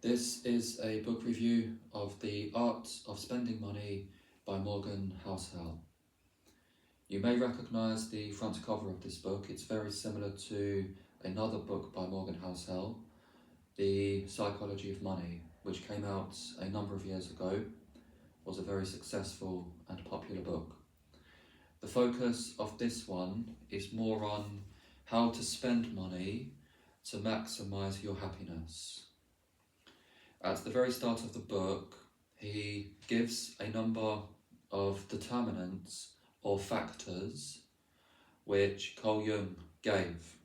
This is a book review of The Art of Spending Money by Morgan Housel. You may recognise the front cover of this book. It's very similar to another book by Morgan Housel, The Psychology of Money, which came out a number of years ago, was a very successful and popular book. The focus of this one is more on how to spend money to maximise your happiness. At the very start of the book, he gives a number of determinants or factors which Carl Jung gave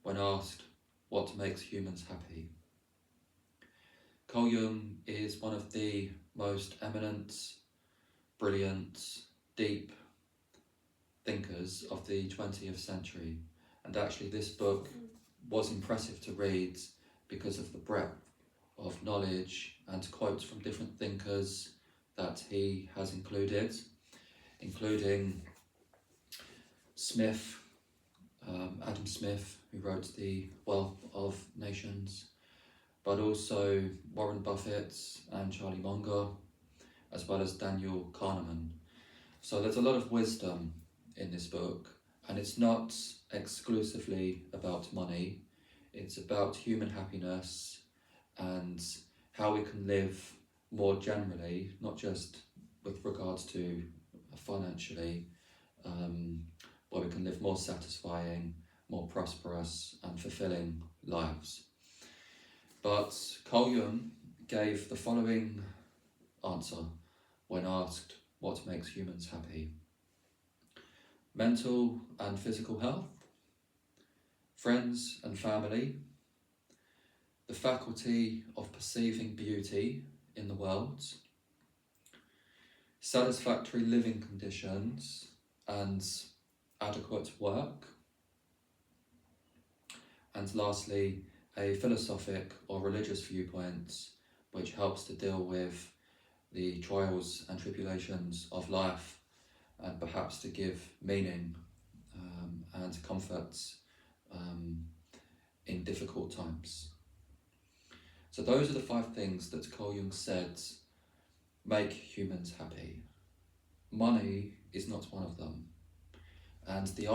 when asked what makes humans happy. Carl Jung is one of the most eminent, brilliant, deep thinkers of the 20th century, and actually this book was impressive to read because of the breadth of knowledge and quotes from different thinkers that he has included, including Smith, Adam Smith, who wrote The Wealth of Nations, but also Warren Buffett and Charlie Munger, as well as Daniel Kahneman. So there's a lot of wisdom in this book, and it's not exclusively about money. It's about human happiness and how we can live more generally, not just with regards to financially, where we can live more satisfying, more prosperous and fulfilling lives. But Carl Jung gave the following answer when asked what makes humans happy: mental and physical health, friends and family, the faculty of perceiving beauty in the world, satisfactory living conditions and adequate work, and lastly, a philosophic or religious viewpoint which helps to deal with the trials and tribulations of life and perhaps to give meaning and comfort in difficult times. So those are the 5 things that Carl Jung said make humans happy. Money is not one of them. And the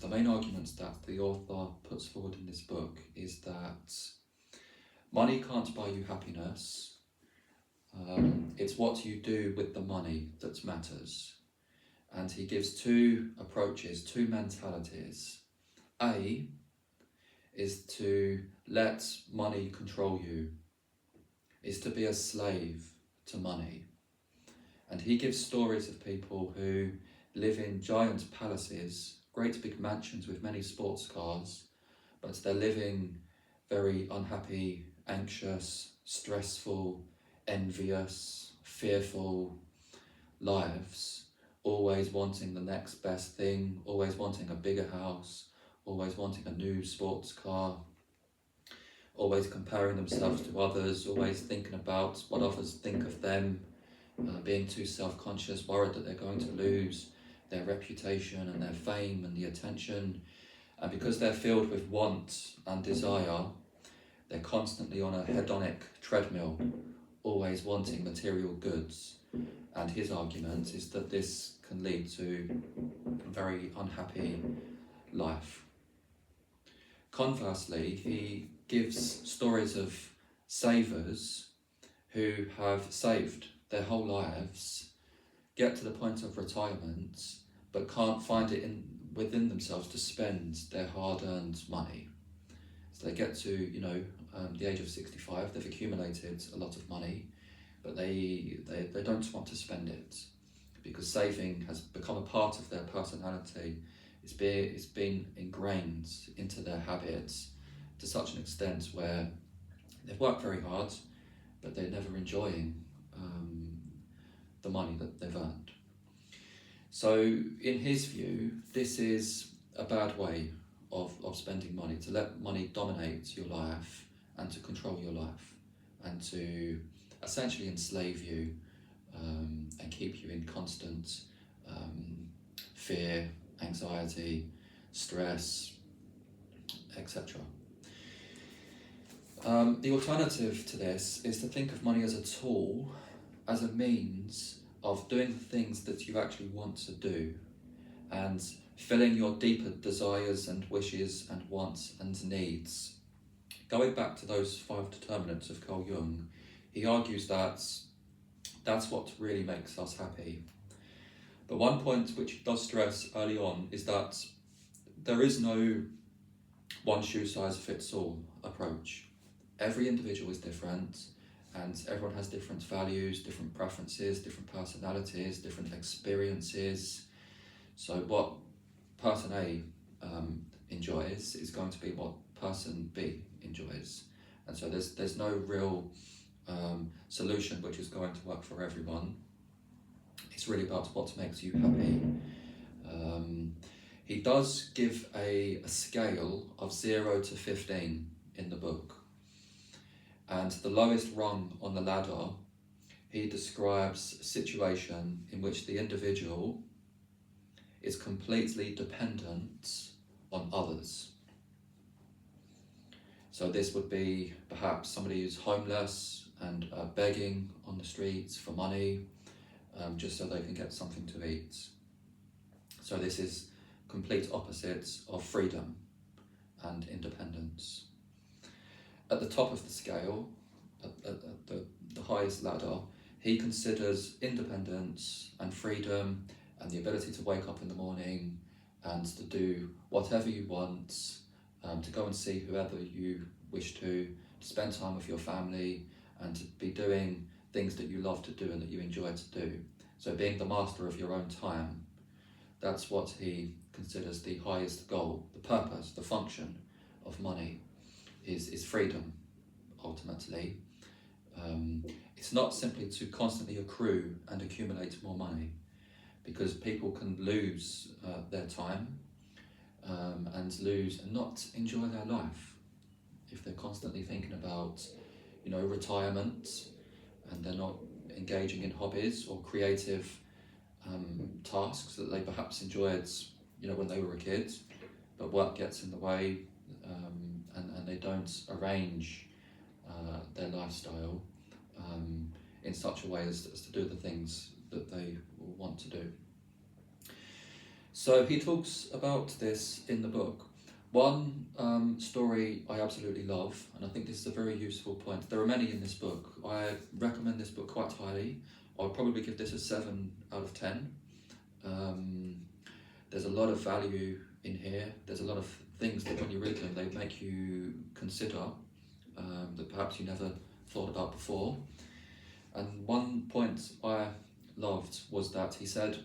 main argument that the author puts forward in this book is that money can't buy you happiness. It's what you do with the money that matters. And he gives 2 approaches, 2 mentalities. A is to let money control you, is to be a slave to money. And he gives stories of people who live in giant palaces, great big mansions with many sports cars, but they're living very unhappy, anxious, stressful, envious, fearful lives, always wanting the next best thing, always wanting a bigger house, always wanting a new sports car, always comparing themselves to others, always thinking about what others think of them, being too self-conscious, worried that they're going to lose their reputation and their fame and the attention. And because they're filled with want and desire, they're constantly on a hedonic treadmill, always wanting material goods. And his argument is that this can lead to a very unhappy life. Conversely, he gives stories of savers who have saved their whole lives, get to the point of retirement, but can't find it within themselves to spend their hard-earned money. So they get to the age of 65, they've accumulated a lot of money, but they don't want to spend it because saving has become a part of their personality. It's been ingrained into their habits to such an extent where they've worked very hard, but they're never enjoying the money that they've earned. So in his view, this is a bad way of spending money, to let money dominate your life and to control your life and to essentially enslave you and keep you in constant fear, anxiety, stress, etc. The alternative to this is to think of money as a tool, as a means of doing the things that you actually want to do and filling your deeper desires and wishes and wants and needs. Going back to those 5 determinants of Carl Jung, he argues that that's what really makes us happy. But one point which he does stress early on is that there is no one shoe size fits all approach. Every individual is different, and everyone has different values, different preferences, different personalities, different experiences. So what person A enjoys is going to be what person B enjoys. And so there's no real solution which is going to work for everyone. It's really about what makes you happy. He does give a scale of 0 to 15 in the book. And the lowest rung on the ladder, he describes a situation in which the individual is completely dependent on others. So this would be perhaps somebody who's homeless and begging on the streets for money, just so they can get something to eat. So this is complete opposites of freedom and independence. At the top of the scale, at the highest ladder, he considers independence and freedom and the ability to wake up in the morning and to do whatever you want, to go and see whoever you wish to spend time with your family, and to be doing things that you love to do and that you enjoy to do. So being the master of your own time, that's what he considers the highest goal, the purpose, the function of money is freedom, ultimately. It's not simply to constantly accrue and accumulate more money, because people can lose their time and lose and not enjoy their life if they're constantly thinking about, retirement, and they're not engaging in hobbies or creative tasks that they perhaps enjoyed, when they were a kid, but work gets in the way, and they don't arrange their lifestyle in such a way as to do the things that they want to do. So he talks about this in the book. One story I absolutely love, and I think this is a very useful point. There are many in this book. I recommend this book quite highly. I'll probably give this a 7 out of 10. There's a lot of value in here. There's a lot of things that when you read them, they make you consider that perhaps you never thought about before. And one point I loved was that he said,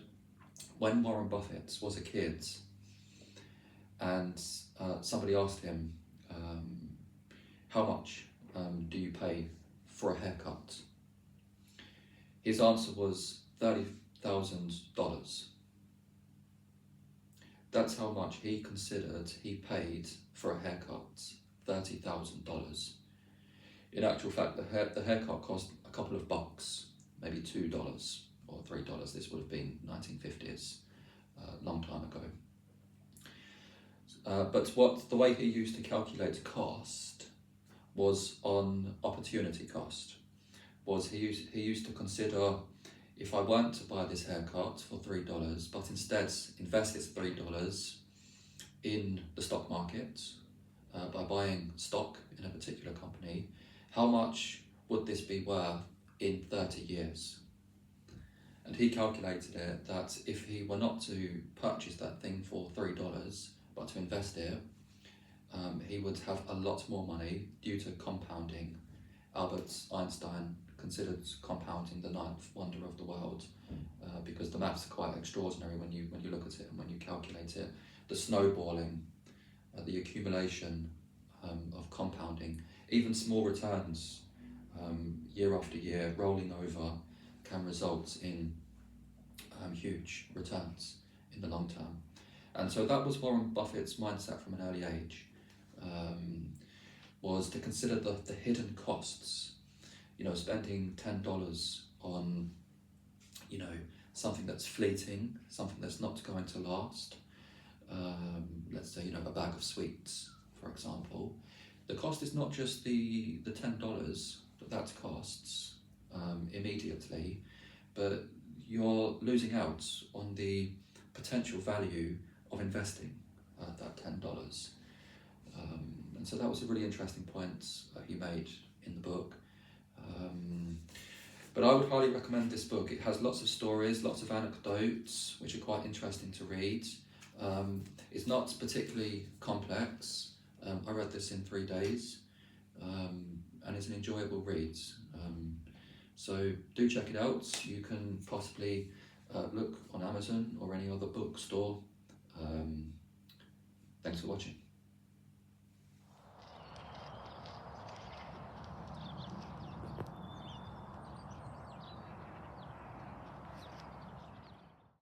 when Warren Buffett was a kid, and somebody asked him, how much do you pay for a haircut? His answer was $30,000. That's how much he considered he paid for a haircut, $30,000. In actual fact, the haircut cost a couple of bucks, maybe $2 or $3. This would have been 1950s, a long time ago. But the way he used to calculate cost was on opportunity cost. He used to consider, if I weren't to buy this haircut for $3, but instead invest this $3 in the stock market by buying stock in a particular company, how much would this be worth in 30 years? And he calculated it that if he were not to purchase that thing for $3, but to invest it, he would have a lot more money due to compounding. Albert Einstein considered compounding the ninth wonder of the world because the maths are quite extraordinary when you look at it and when you calculate it. The snowballing, the accumulation of compounding, even small returns year after year, rolling over, can result in huge returns in the long term. And so that was Warren Buffett's mindset from an early age, was to consider the hidden costs. Spending $10 on, something that's fleeting, something that's not going to last. Let's say, a bag of sweets, for example. the cost is not just the $10 that costs immediately, but you're losing out on the potential value of investing that $10. And so that was a really interesting point he made in the book. But I would highly recommend this book. It has lots of stories, lots of anecdotes, which are quite interesting to read. It's not particularly complex. I read this in 3 days, and it's an enjoyable read. So do check it out. You can possibly look on Amazon or any other bookstore. Thanks for watching.